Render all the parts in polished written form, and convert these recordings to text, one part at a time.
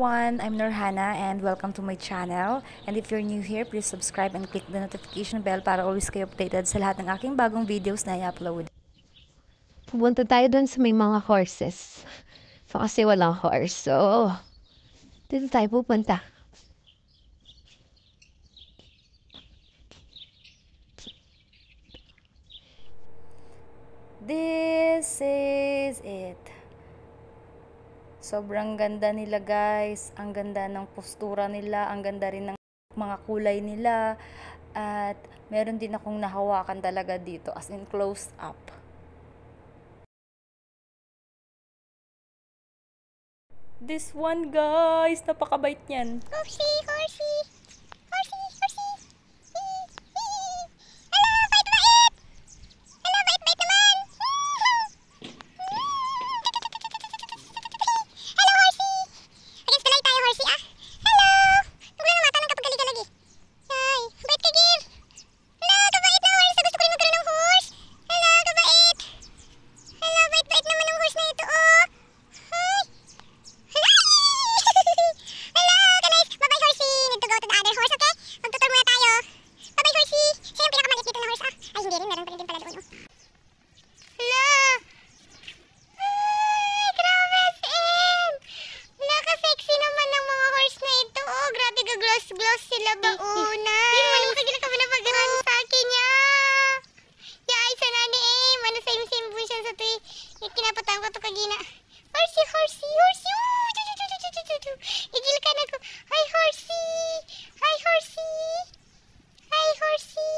everyone, I'm Norhana and welcome to my channel. And if you're new here, please subscribe and click the notification bell para always kayo updated sa lahat ng aking bagong videos na i-upload. Pupunta tayo dun sa may mga horses. So, kasi walang horse. So, dito tayo pupunta. This is it. Sobrang ganda nila guys. Ang ganda ng postura nila. Ang ganda rin ng mga kulay nila. At meron din akong nahawakan talaga dito as in close up. This one guys, napakabait niyan. Horsey, horsey. Horsey, horsey. Hello, bait naman. Hello, horsey. Against the light tayo, horsey, ah. Hello. Huwag lang matanong kapag galig-galagi. Ay, bait ka, Gil. Hello, kabait na horse. Gusto ko rin magkaroon ng horse. Hello, kabait. Hello, bait-bait naman ng horse na ito, oh. Hi. Hello, guys. Bye-bye, horsey. Need to go to the other horse, okay? Magtutur muna tayo. Bye-bye, horsey. Siya yung pinakamaliit dito na horse, ah. Ay, hindi rin. Meron pa rin din pala doon, oh. Hello. Ay, grabe, SM. Wala ka sexy naman ng mga horse na ito, oh. Grabe ka gloss-gloss sila ba una. Hindi naman makagila ka ba na pag-ganan sa akin, ya. Ya, ay, sana ni Ano, same-same po siya sa ito, eh. Kinapatang ko ito kagina. Horsey, horsey, horsey. Igil ka na ko. Hi, horsey. Hi, horsey. Hi, horsey.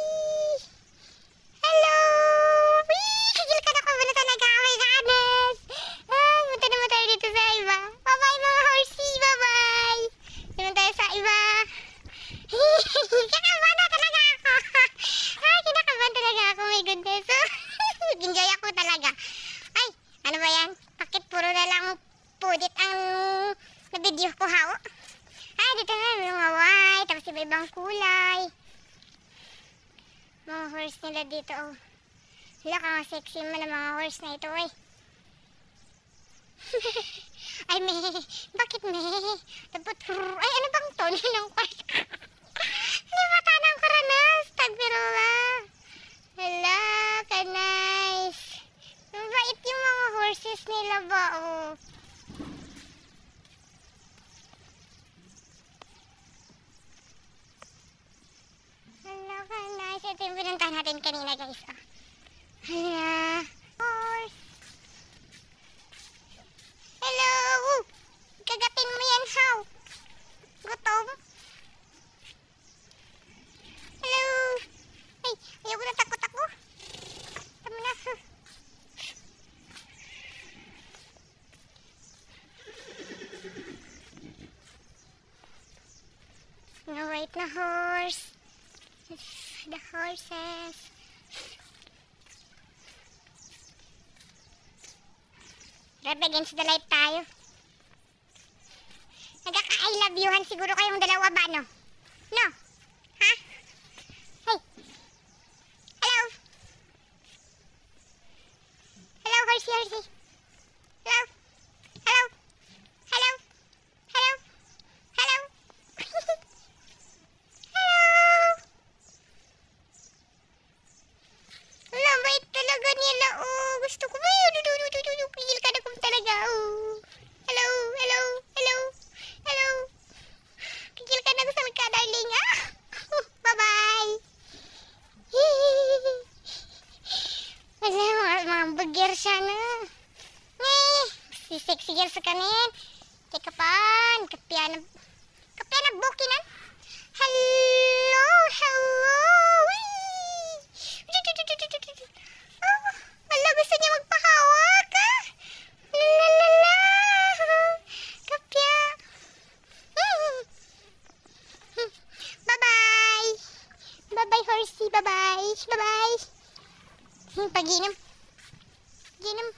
Hello. Igil ka na ko. Ano talaga? Oh my goodness. Punta naman tayo dito sa iba. Bye-bye, mga horsey. Bye-bye. Naman tayo sa iba. Kinakabahan na talaga ako. Kinakabahan talaga ako. My goodness. Enjoy ako talaga. Ay, ano ba yan? Bakit puro na lang pudit ang na-video ko, hao? Ay, dito na may mga white, tapos iba-ibang kulay. Mga horse nila dito, oh. Hala, ka nga sexy man ang mga horse na ito, eh. Ay, bakit Dapat, ay, ano bang tono ng white? Limata ng karanas, tagpirula. Hala, ka nice. Mabait yung mga horses nila ba, oh. Hala, ka nice. Ito yung pinuntahan natin kanina, guys, oh. Hala, horse. Hello. Kagatin mo yan, how? Gutom? Hello. Ay, ayaw ko na takot ako. Tama na. No, wait na horse. The horses. Grabe, against the light tayo. Nagka-I love youhan siguro kayong dalawa ba, no? No? Ha? Hey. Hello? Hello, horsey, horsey. Hello? Hello? Hello? Hello? Hello? Hello? Wala, bait talaga nila, oh. Gusto ko ba yun? Pigil ka na kung talaga, oh. Hello? Hello? Hello? Hello? Pigil ka na gusto ka, darling, ah. Bye-bye. Wala, mga bagir siya na. Si sexy girl sa kanin. Teka pan, kapya na bukinan. Hello, hello. Wala, gusto niya magpahawak, ah. Lalala. Kapya. Bye-bye. Bye-bye, horsey. Bye-bye. Bye-bye. Pag-inom. Pag-inom.